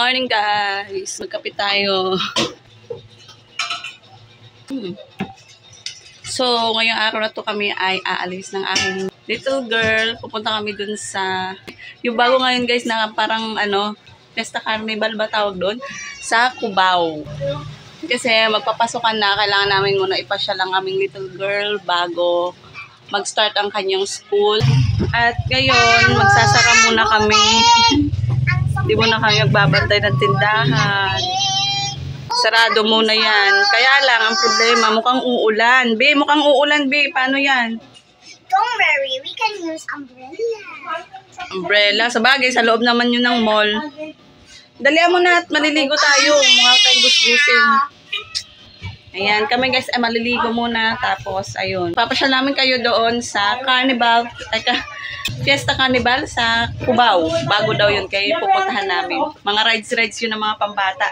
morning guys! Magkape tayo. So, ngayong araw na to kami ay aalis ng aking little girl. Pupunta kami dun sa, yung bago ngayon guys na parang Fiesta Carnival ba tawag doon? Sa Cubao. Kasi magpapasokan na, kailangan namin muna ipasyal ang aming little girl bago mag-start ang kanyang school. At ngayon, magsasara muna kami. Hindi muna kami magbabantay ng tindahan. Sarado muna yan. Kaya lang, ang problema, mukhang uulan. Be, mukhang uulan, be. Paano yan? Don't worry, we can use umbrella. Umbrella? Sa bagay, sa loob naman yun ng mall. Dalihan mo na at maliligo tayo. Mukha tayong gusgusin. Ayan, kami guys ay maliligo muna. Tapos, ayun. Papasyal namin kayo doon sa Carnival. Fiesta Carnival sa Cubao. Bago daw yun. Kaya pupuntahan namin. Mga rides yun ng mga pambata.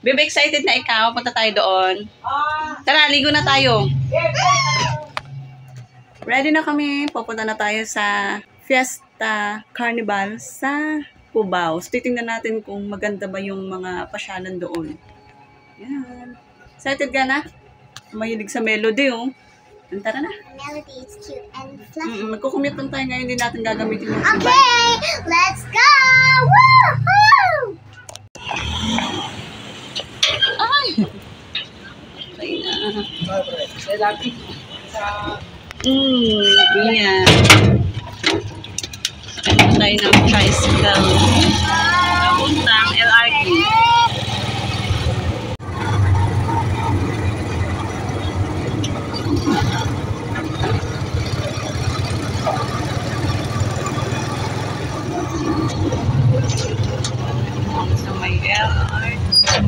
Baby, excited na ikaw. Punta tayo doon. Tara, ligo na tayo. Ready na kami. Pupunta na tayo sa Fiesta Carnival sa Cubao. So, titingnan natin kung maganda ba yung mga pasyalan doon. Yan. Excited ka na? Mahilig sa melody, oh. Tara na. Melody is cute and fluffy. Magkukumute lang tayo ngayon. Hindi natin gagamitin yung Okay, let's go! Woohoo! Ay! Okay na. Ganyan. Sakay tayo ng tricycle. Papuntang LRT. So may LRT.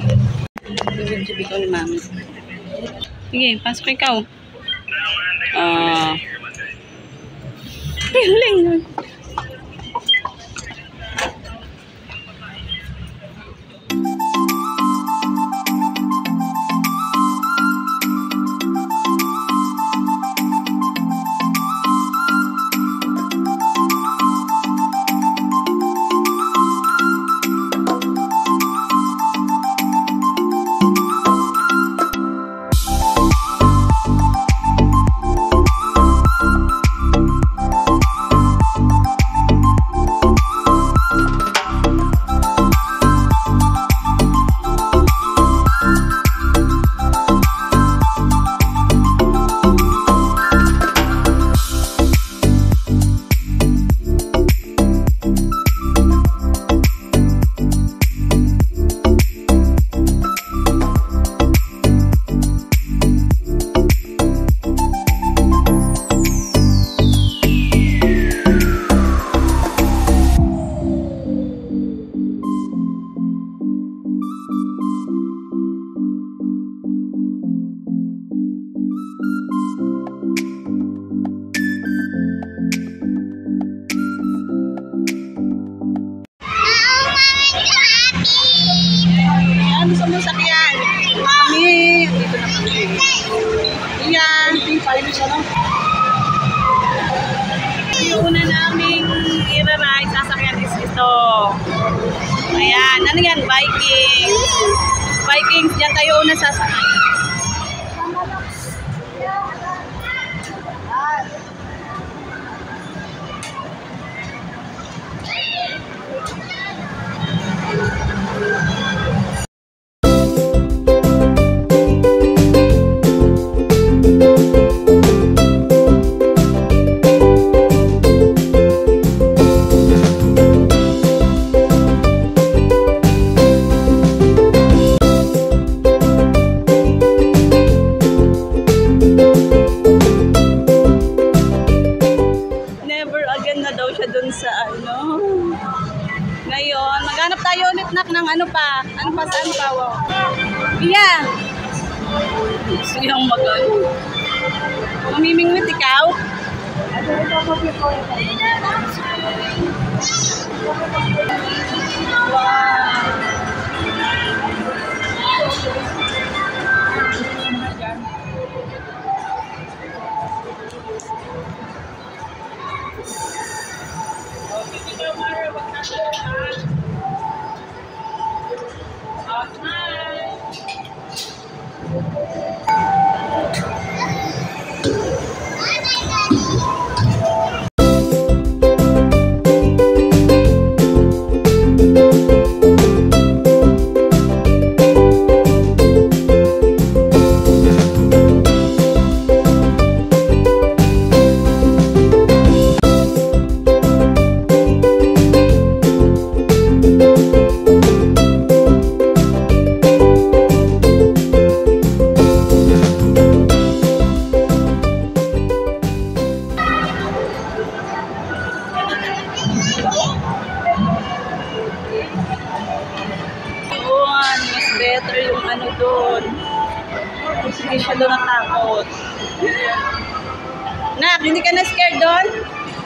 Sabi ko ni mami. Sige, pasok ikaw. Piling. Gusto mo sakyan? Kami, dito na kami. Iyan. Yung una naming i-ride, sasakyan is ito. Ayan, ano yan? Vikings. Vikings, dyan tayo una sasakyan. Ngayon, maghanap tayo ulit ng ano pa saan pa, wow. Iya. Gusto niyang mamimingwit ikaw? Mas better yung ano doon. Hindi siya doon natakot. Nak, hindi ka na scared doon?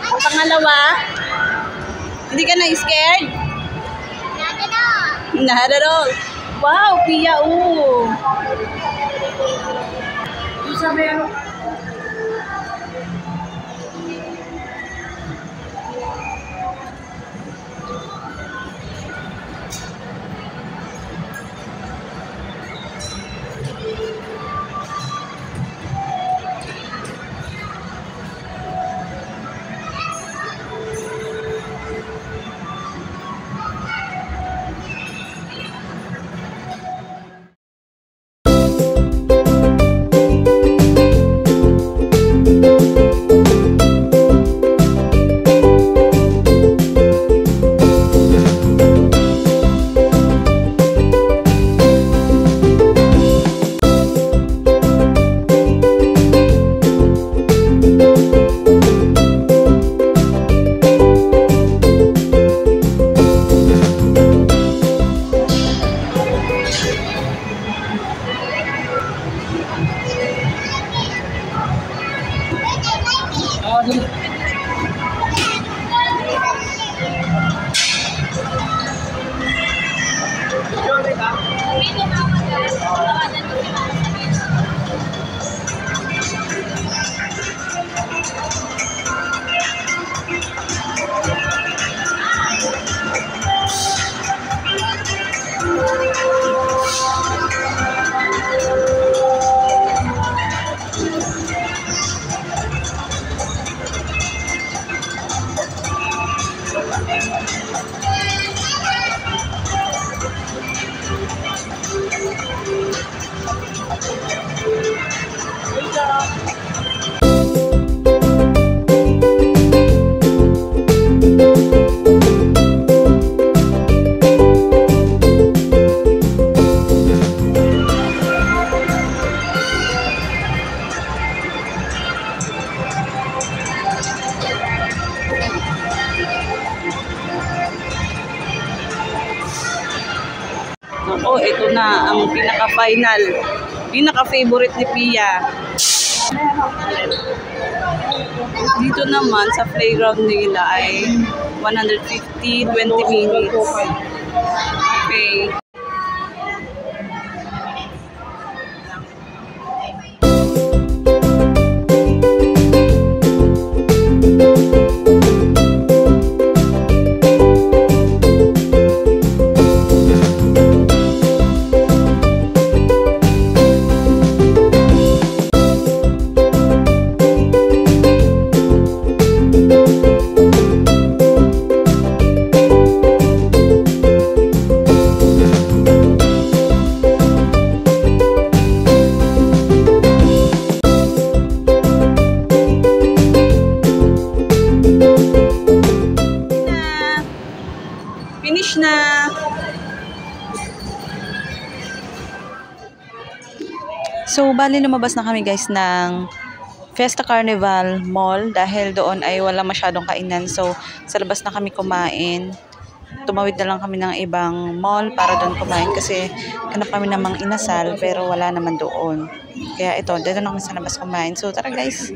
Ang pangalawa? Hindi ka na scared? Not at all. Wow, Pia, oh. Sabi ano? Ako, ito na ang pinaka-final. Pinaka-favorite ni Pia. Dito naman sa playground nila ay 150, 20 minutes. Okay. Finish na. So, bali lumabas na kami guys ng Fiesta Carnival Mall dahil doon ay wala masyadong kainan. So, sa labas na kami kumain. Tumawid na lang kami ng ibang mall para doon kumain kasi hanap kami namang inasal pero wala naman doon. Kaya ito, dito na kami sa labas kumain. So, tara guys,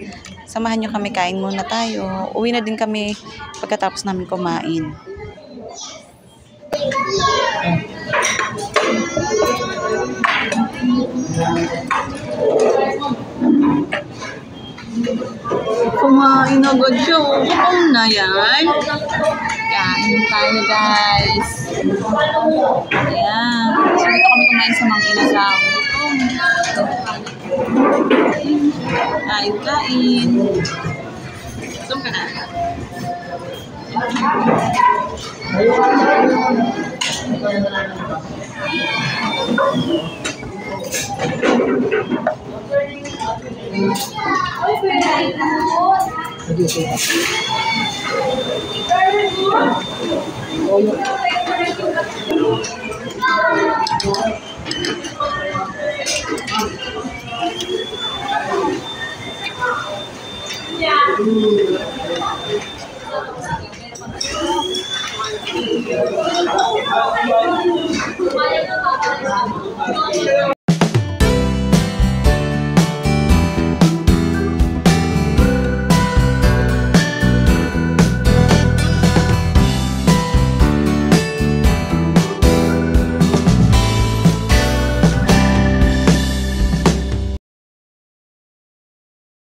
samahan nyo kami, kain muna tayo. Uwi na din kami pagkatapos namin kumain. Kumain agad siya. Gutom na yan. Kain tayo guys. Ayan. So dito kami kumain sa mga inasal. Kain. Gutom ka na?